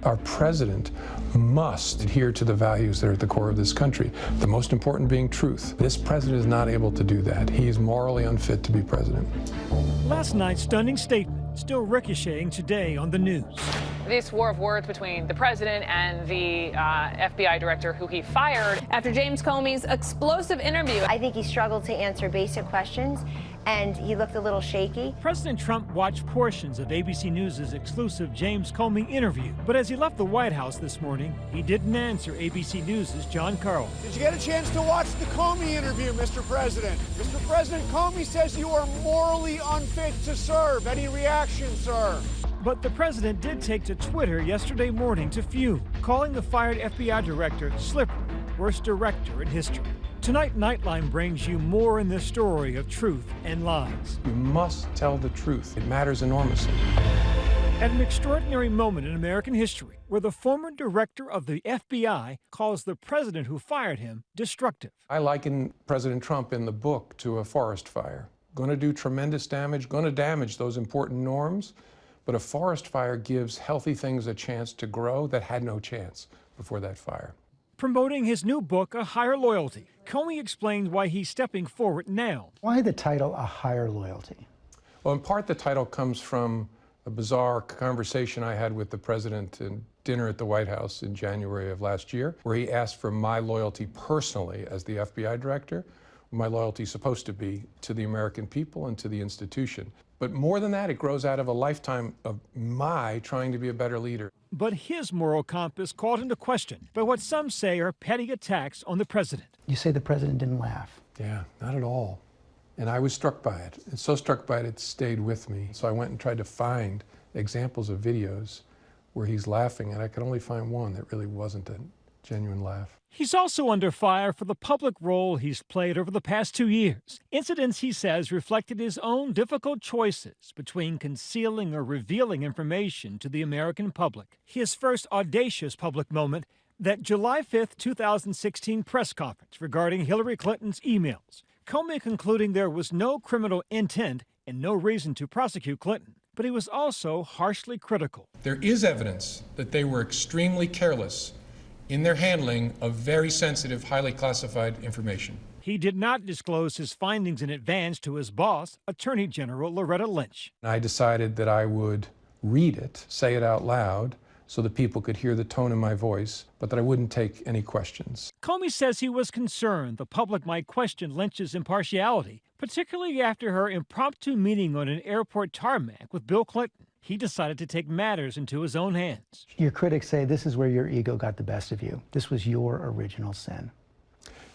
Our president must adhere to the values that are at the core of this country, the most important being truth. This president is not able to do that. He is morally unfit to be president. Last night's stunning statement still ricocheting today on the news. This war of words between the president and the FBI director who he fired after James Comey's explosive interview. I think he struggled to answer basic questions, and he looked a little shaky. President Trump watched portions of ABC News' exclusive James Comey interview, but as he left the White House this morning, he didn't answer ABC News' John Carl. Did you get a chance to watch the Comey interview, Mr. President? Mr. President, Comey says you are morally unfit to serve. Any reaction, sir? But the president did take to Twitter yesterday morning to fume, calling the fired FBI director slippery, worst director in history. Tonight, Nightline brings you more in this story of truth and lies. You must tell the truth. It matters enormously. At an extraordinary moment in American history, where the former director of the FBI calls the president who fired him destructive. I liken President Trump in the book to a forest fire. Going to do tremendous damage, going to damage those important norms. But a forest fire gives healthy things a chance to grow that had no chance before that fire. Promoting his new book, A Higher Loyalty, Comey explains why he's stepping forward now. Why the title, A Higher Loyalty? Well, in part, the title comes from a bizarre conversation I had with the president at dinner at the White House in January of last year, where he asked for my loyalty personally as the FBI director. My loyalty is supposed to be to the American people and to the institution. But more than that, it grows out of a lifetime of my trying to be a better leader. But his moral compass called into question by what some say are petty attacks on the president. You say the president didn't laugh. Yeah, not at all. And I was struck by it. And so struck by it, it stayed with me. So I went and tried to find examples of videos where he's laughing, and I could only find one that really wasn't a genuine laugh. He's also under fire for the public role he's played over the past 2 years. Incidents, he says, reflected his own difficult choices between concealing or revealing information to the American public. His first audacious public moment, that July 5th, 2016 press conference regarding Hillary Clinton's emails. Comey concluding there was no criminal intent and no reason to prosecute Clinton. But he was also harshly critical. There is evidence that they were extremely careless in their handling of very sensitive, highly classified information. He did not disclose his findings in advance to his boss, Attorney General Loretta Lynch. I decided that I would read it, say it out loud, so that people could hear the tone in my voice, but that I wouldn't take any questions. Comey says he was concerned the public might question Lynch's impartiality, particularly after her impromptu meeting on an airport tarmac with Bill Clinton. He decided to take matters into his own hands. Your critics say this is where your ego got the best of you. This was your original sin.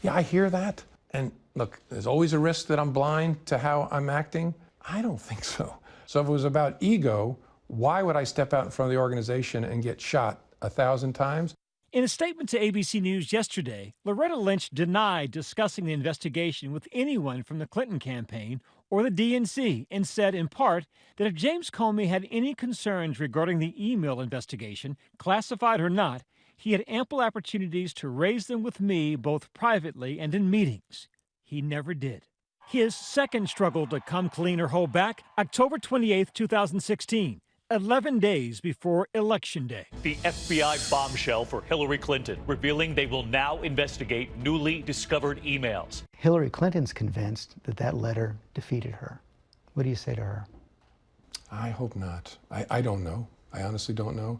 Yeah, I hear that. And look, there's always a risk that I'm blind to how I'm acting. I don't think so. So if it was about ego, why would I step out in front of the organization and get shot 1,000 times? In a statement to ABC News yesterday, Loretta Lynch denied discussing the investigation with anyone from the Clinton campaign or the DNC and said, in part, that if James Comey had any concerns regarding the email investigation, classified or not, he had ample opportunities to raise them with me both privately and in meetings. He never did. His second struggle to come clean or hold back, October 28, 2016. 11 days before Election Day. The FBI bombshell for Hillary Clinton, revealing they will now investigate newly discovered emails. Hillary Clinton's convinced that that letter defeated her. What do you say to her? I hope not. I don't know. I honestly don't know.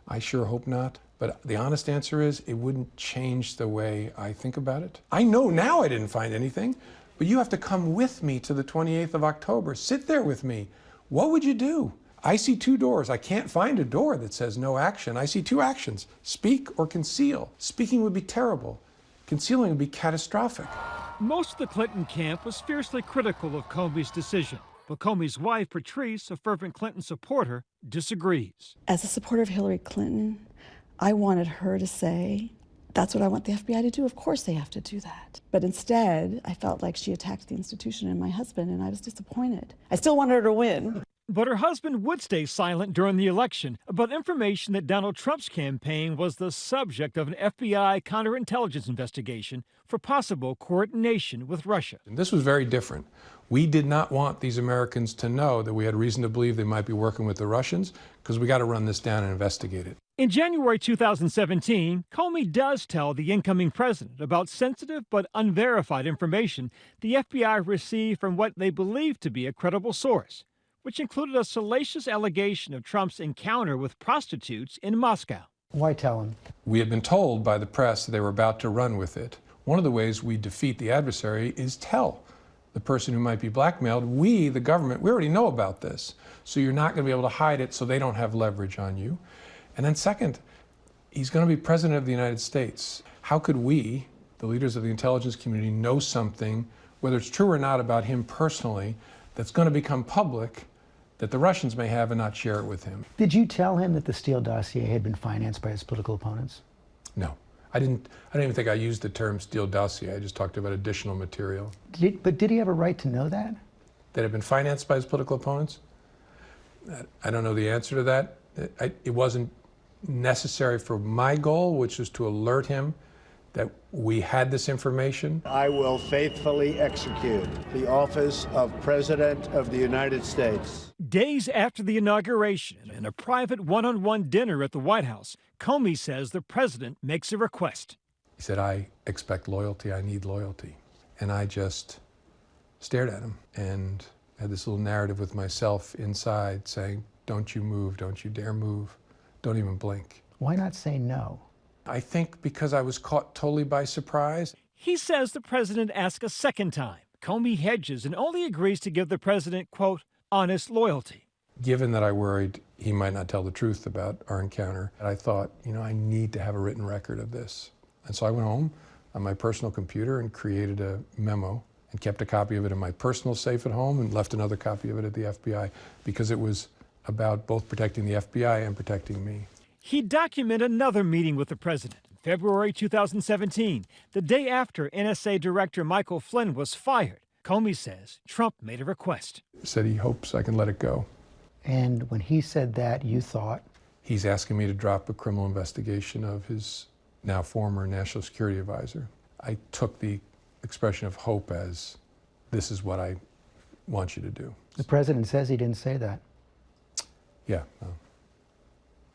I sure hope not. But the honest answer is it wouldn't change the way I think about it. I know now I didn't find anything, but you have to come with me to the 28th of October. Sit there with me. What would you do? I see two doors. I can't find a door that says no action. I see two actions, speak or conceal. Speaking would be terrible. Concealing would be catastrophic. Most of the Clinton camp was fiercely critical of Comey's decision, but Comey's wife, Patrice, a fervent Clinton supporter, disagrees. As a supporter of Hillary Clinton, I wanted her to say, that's what I want the FBI to do. Of course they have to do that. But instead, I felt like she attacked the institution and my husband, and I was disappointed. I still wanted her to win. But her husband would stay silent during the election about information that Donald Trump's campaign was the subject of an FBI counterintelligence investigation for possible coordination with Russia. And this was very different. We did not want these Americans to know that we had reason to believe they might be working with the Russians, because we got to run this down and investigate it. In January 2017, Comey does tell the incoming president about sensitive but unverified information the FBI received from what they believe to be a credible source, which included a salacious allegation of Trump's encounter with prostitutes in Moscow. Why tell him? We had been told by the press that they were about to run with it. One of the ways we defeat the adversary is tell the person who might be blackmailed, we, the government, we already know about this. So you're not going to be able to hide it so they don't have leverage on you. And then second, he's going to be president of the United States. How could we, the leaders of the intelligence community, know something, whether it's true or not about him personally, that's going to become public that the Russians may have and not share it with him? Did you tell him that the Steele dossier had been financed by his political opponents? No. I don't even think I used the term Steele dossier. I just talked about additional material. But did he have a right to know that? That had been financed by his political opponents? I don't know the answer to that. It wasn't necessary for my goal, which was to alert him that we had this information. I will faithfully execute the office of President of the United States. Days after the inauguration, in a private one-on-one dinner at the White House, Comey says the president makes a request. He said, I expect loyalty, I need loyalty. And I just stared at him and had this little narrative with myself inside saying, don't you move, don't you dare move, don't even blink. Why not say no? I think because I was caught totally by surprise. He says the president asks a second time. Comey hedges and only agrees to give the president, quote, honest loyalty. Given that I worried he might not tell the truth about our encounter, I thought, I need to have a written record of this. And so I went home on my personal computer and created a memo and kept a copy of it in my personal safe at home and left another copy of it at the FBI because it was about both protecting the FBI and protecting me. He documented another meeting with the president in February 2017, the day after NSA Director Michael Flynn was fired. Comey says Trump made a request. He said he hopes I can let it go. And when he said that, you thought? He's asking me to drop a criminal investigation of his now former national security advisor. I took the expression of hope as, this is what I want you to do. The president says he didn't say that. Yeah.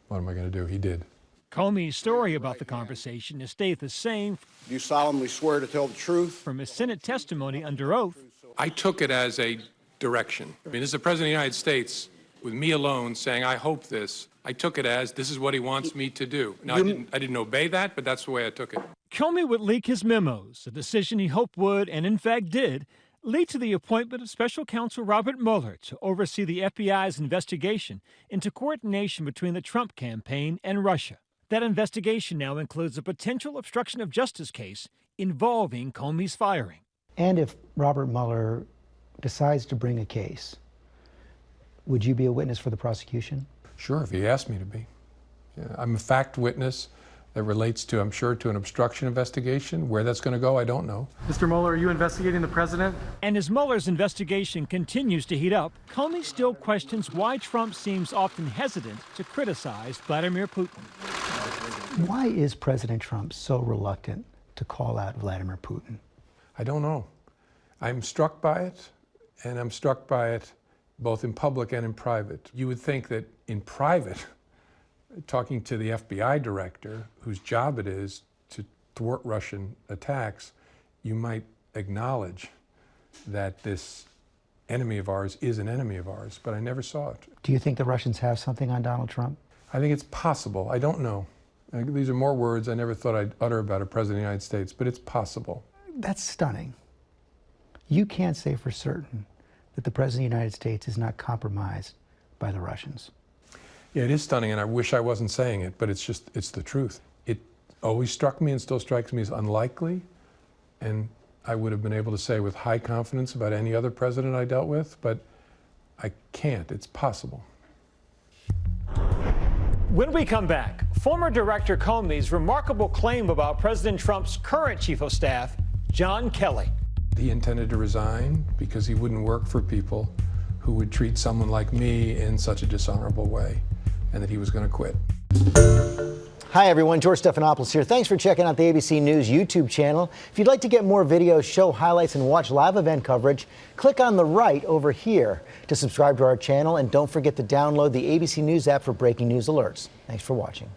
What am I going to do? He did. Comey's story about the conversation has stayed the same. Do you solemnly swear to tell the truth? From his Senate testimony under oath. I took it as a direction. I mean, this is the President of the United States with me alone saying, I hope this. I took it as, this is what he wants me to do. Now, I didn't obey that, but that's the way I took it. Comey would leak his memos, a decision he hoped would, and in fact did, lead to the appointment of Special Counsel Robert Mueller to oversee the FBI's investigation into coordination between the Trump campaign and Russia. That investigation now includes a potential obstruction of justice case involving Comey's firing. And if Robert Mueller decides to bring a case, would you be a witness for the prosecution? Sure, if he asked me to be. Yeah, I'm a fact witness that relates to, I'm sure, to an obstruction investigation. Where that's going to go, I don't know. Mr. Mueller, are you investigating the president? And as Mueller's investigation continues to heat up, Comey still questions why Trump seems often hesitant to criticize Vladimir Putin. Why is President Trump so reluctant to call out Vladimir Putin? I don't know. I'm struck by it, and I'm struck by it both in public and in private. You would think that in private, talking to the FBI director, whose job it is to thwart Russian attacks, you might acknowledge that this enemy of ours is an enemy of ours, but I never saw it. Do you think the Russians have something on Donald Trump? I think it's possible. I don't know. These are more words I never thought I'd utter about a president of the United States, but it's possible. That's stunning. You can't say for certain that the president of the United States is not compromised by the Russians. Yeah, it is stunning, and I wish I wasn't saying it, but it's the truth. It always struck me and still strikes me as unlikely, and I would have been able to say with high confidence about any other president I dealt with, but I can't. It's possible. When we come back, former Director Comey's remarkable claim about President Trump's current chief of staff, John Kelly. He intended to resign because he wouldn't work for people who would treat someone like me in such a dishonorable way, and that he was going to quit. Hi, everyone. George Stephanopoulos here. Thanks for checking out the ABC News YouTube channel. If you'd like to get more videos, show highlights, and watch live event coverage, click on the right over here to subscribe to our channel. And don't forget to download the ABC News app for breaking news alerts. Thanks for watching.